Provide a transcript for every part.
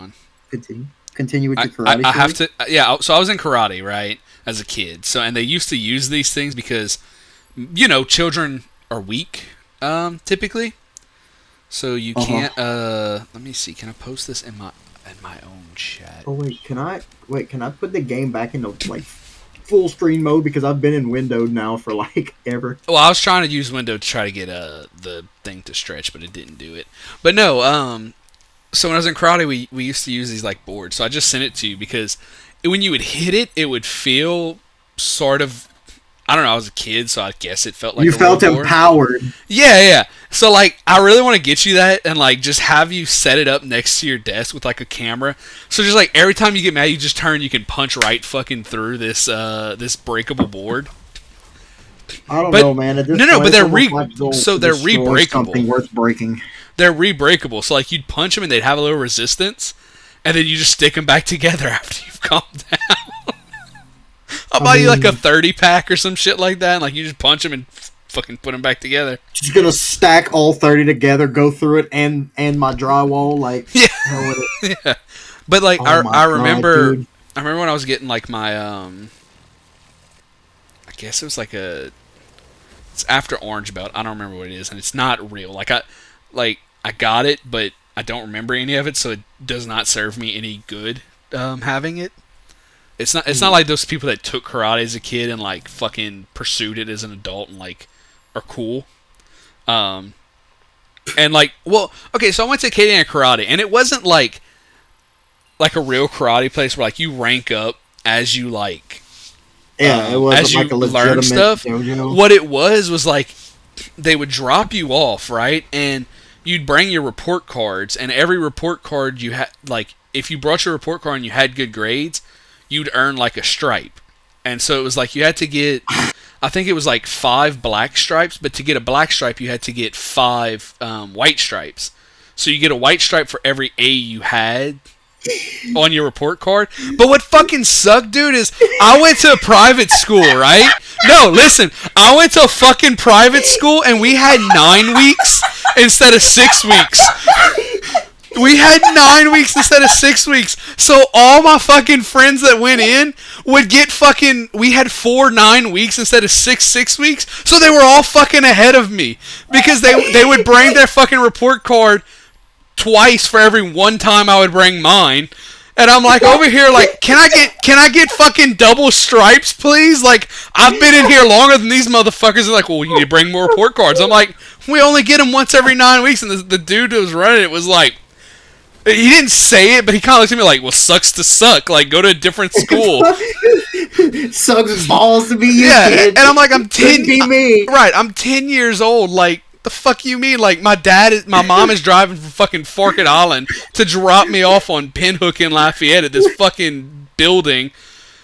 on. Continue with your karate. I have to. Yeah. So I was in karate, right, as a kid. So and they used to use these things because, children are weak, typically. So you can't. Let me see. Can I post this in my own chat? Oh wait, can I put the game back into like full screen mode because I've been in Windows now for like ever. Well, I was trying to use Windows to try to get the thing to stretch, but it didn't do it. But no, so when I was in karate, we used to use these like boards. So I just sent it to you because when you would hit it, it would feel sort of. I don't know. I was a kid, so I guess it felt like you felt empowered. Yeah. So like, I really want to get you that and like just have you set it up next to your desk with like a camera. So just like every time you get mad, you just turn. You can punch right fucking through this this breakable board. I don't know, man. At this point, but they're they're rebreakable. Something worth breaking. They're rebreakable. So like, you'd punch them and they'd have a little resistance, and then you just stick them back together after you've calmed down. I'll buy you like a 30-pack or some shit like that, and like you just punch them and fucking put them back together. Just gonna stack all 30 together, go through it, and my drywall, like yeah. But like I remember when I was getting like my I guess it was like it's after Orange Belt. I don't remember what it is, and it's not real. I got it, but I don't remember any of it, so it does not serve me any good having it. It's not like those people that took karate as a kid and like fucking pursued it as an adult and like are cool. And like, well, okay, so I went to Acadiana Karate, and it wasn't like a real karate place where like you rank up as you like it wasn't as you like a learn stuff. dojo. What it was like they would drop you off, right? And you'd bring your report cards, and every report card you had, like if you brought your report card and you had good grades, you'd earn like a stripe. And so it was like you had to get, I think it was like 5 black stripes, but to get a black stripe you had to get 5 white stripes. So you get a white stripe for every A you had on your report card. But what fucking sucked, dude, is I went to a private school, right? No, listen, I went to a fucking private school and we had 9 weeks instead of 6 weeks. We had 9 weeks instead of 6 weeks. So all my fucking friends that went in would get fucking... We had 4 9 weeks instead of 6 weeks. So they were all fucking ahead of me. Because they would bring their fucking report card twice for every one time I would bring mine. And I'm like over here like, can I get fucking double stripes, please? Like, I've been in here longer than these motherfuckers. They're like, well, you need to bring more report cards. I'm like, we only get them once every 9 weeks. And the dude that was running it was like... He didn't say it, but he kind of looked at me like, well, sucks to suck. Like, go to a different school. Sucks balls to be you, kid. And I'm like, I'm 10... Be me. Right, I'm 10 years old. Like, the fuck you mean? Like, my mom is driving from fucking Forked Island to drop me off on Pinhook in Lafayette at this fucking building.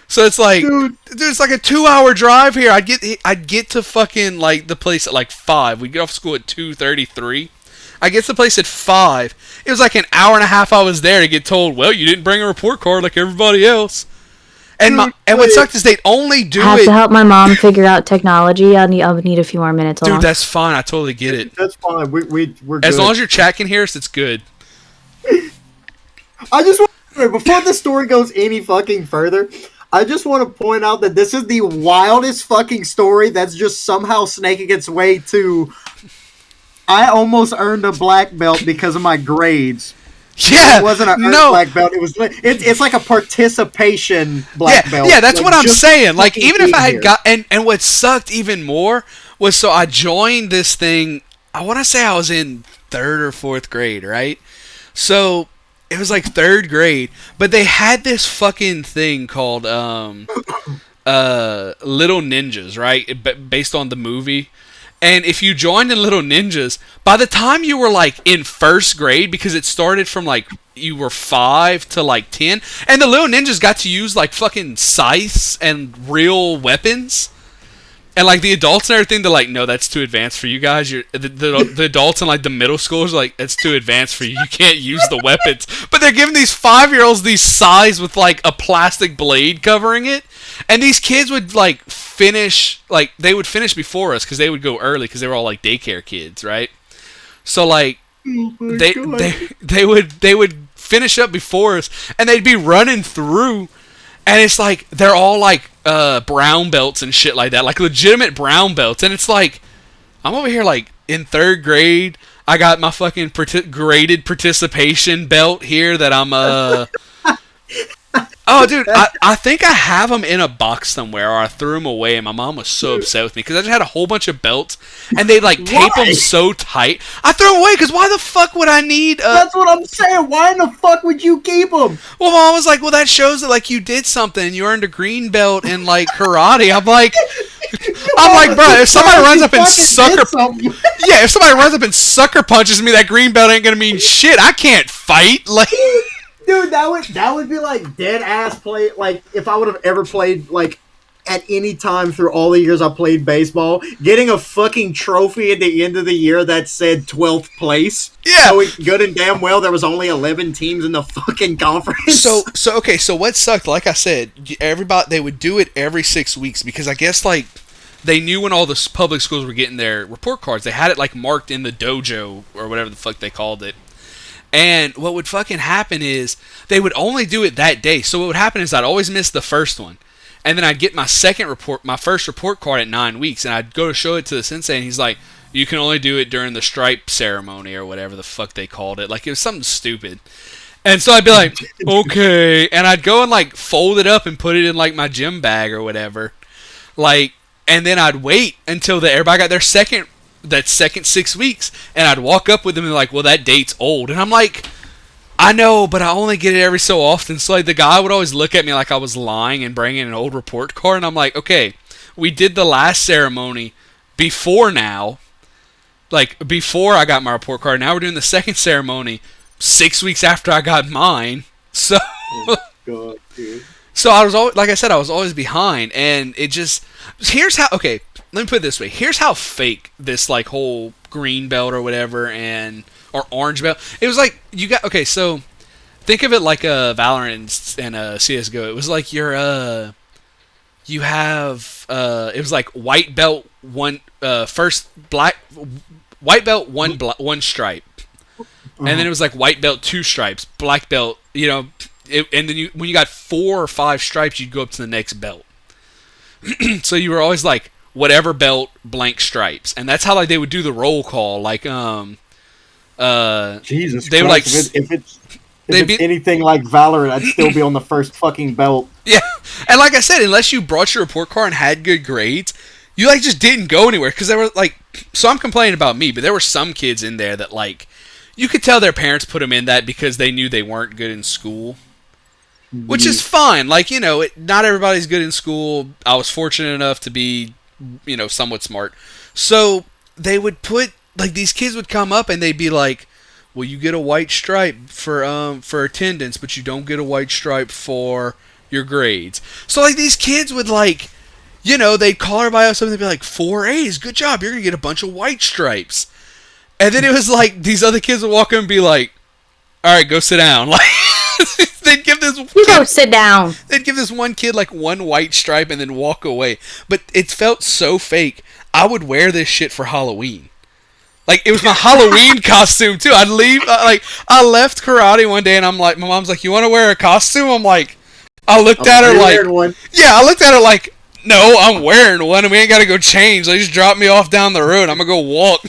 So it's like, dude, it's like a 2-hour drive here. I'd get to fucking, like, the place at, like, 5. We'd get off school at 2:33. I get to the place at 5. It was like an hour and a half I was there to get told, well, you didn't bring a report card like everybody else. And what sucked is they'd only do I have to help my mom figure out technology. I'll need a few more minutes. Dude, that's fine. I totally get it. That's fine. We're good. As long as your chat can hear us, it's good. I just want, before the story goes any fucking further, I just want to point out that this is the wildest fucking story that's just somehow snaking its way to... I almost earned a black belt because of my grades. Yeah, it wasn't an earned black belt. It was. It's like a participation black belt. Yeah, that's like, what I'm saying. Like, even if I had got and what sucked even more was, so I joined this thing. I want to say I was in 3rd or 4th grade, right? So it was like 3rd grade, but they had this fucking thing called Little Ninjas, right? Based on the movie. And if you joined in Little Ninjas, by the time you were like in 1st grade, because it started from like you were 5 to like 10, and the Little Ninjas got to use like fucking scythes and real weapons, and like the adults and everything, they're like, no, that's too advanced for you guys. The adults and like the middle schoolers are like, it's too advanced for you. You can't use the weapons. But they're giving these 5-year-olds these scythes with like a plastic blade covering it. And these kids would like finish, like they would finish before us because they would go early because they were all like daycare kids, right? So like they would finish up before us, and they'd be running through, and it's like they're all like brown belts and shit like that, like legitimate brown belts, and it's like I'm over here like in 3rd grade. I got my fucking graded participation belt here that I'm Oh, dude, I think I have them in a box somewhere, or I threw them away, and my mom was so upset with me because I just had a whole bunch of belts, and they like tape them so tight. I threw them away because why the fuck would I need? That's what I'm saying. Why in the fuck would you keep them? Well, mom was like, "Well, that shows that like you did something. You earned a green belt in like karate." I'm like, bro, if somebody runs up and if somebody runs up and sucker punches me, that green belt ain't gonna mean shit. I can't fight, like. Dude, that would be like dead ass play. Like if I would have ever played like at any time through all the years I played baseball, getting a fucking trophy at the end of the year that said 12th place. Yeah, so good and damn well there was only 11 teams in the fucking conference. So what sucked? Like I said, they would do it every 6 weeks because I guess like they knew when all the public schools were getting their report cards, they had it like marked in the dojo or whatever the fuck they called it. And what would fucking happen is they would only do it that day. So what would happen is I'd always miss the first one. And then I'd get my first report card at 9 weeks, and I'd go to show it to the sensei, and he's like, you can only do it during the stripe ceremony or whatever the fuck they called it. Like, it was something stupid. And so I'd be like, okay. And I'd go and, like, fold it up and put it in, like, my gym bag or whatever. Like, and then I'd wait until everybody got their second 6 weeks, and I'd walk up with them and like, well, that date's old, and I'm like, I know, but I only get it every so often. So like the guy would always look at me like I was lying and bring in an old report card, and I'm like, okay, we did the last ceremony before now, like before I got my report card. Now we're doing the second ceremony 6 weeks after I got mine. So oh God, dude. So I was always, like I said, I was always behind, and it just here's how. Okay, let me put it this way. Here's how fake this like whole green belt or whatever or orange belt. It was like you got okay. So think of it like a Valorant and a CS:GO. It was like you have it was like white belt one first white belt one stripe, and then it was like white belt 2 stripes, black belt. And then when you got 4 or 5 stripes, you'd go up to the next belt. So you were always like whatever belt blank stripes, and that's how like they would do the roll call. Like Jesus they Christ, would like if it's anything like Valorant, I'd still be on the first fucking belt. Yeah, and like I said, unless you brought your report card and had good grades, you like just didn't go anywhere because there were like. So I'm complaining about me, but there were some kids in there that like you could tell their parents put them in that because they knew they weren't good in school. Which is fine. Like, not everybody's good in school. I was fortunate enough to be, somewhat smart. So they would put, like, these kids would come up and they'd be like, well, you get a white stripe for attendance, but you don't get a white stripe for your grades. So, like, these kids would, like, they'd call everybody up something and they'd be like, 4 A's, good job, you're going to get a bunch of white stripes. And then it was like, these other kids would walk in and be like, all right, go sit down. Like, they'd give this you go sit down. They'd give this one kid like one white stripe and then walk away. But it felt so fake. I would wear this shit for Halloween. Like, it was my Halloween costume too. I'd leave I left karate one day and I'm like, my mom's like, you want to wear a costume? I'm like, I looked at her like, yeah, I looked at her like, no, I'm wearing one and we ain't got to go change. Like, just drop me off down the road. I'm gonna go walk.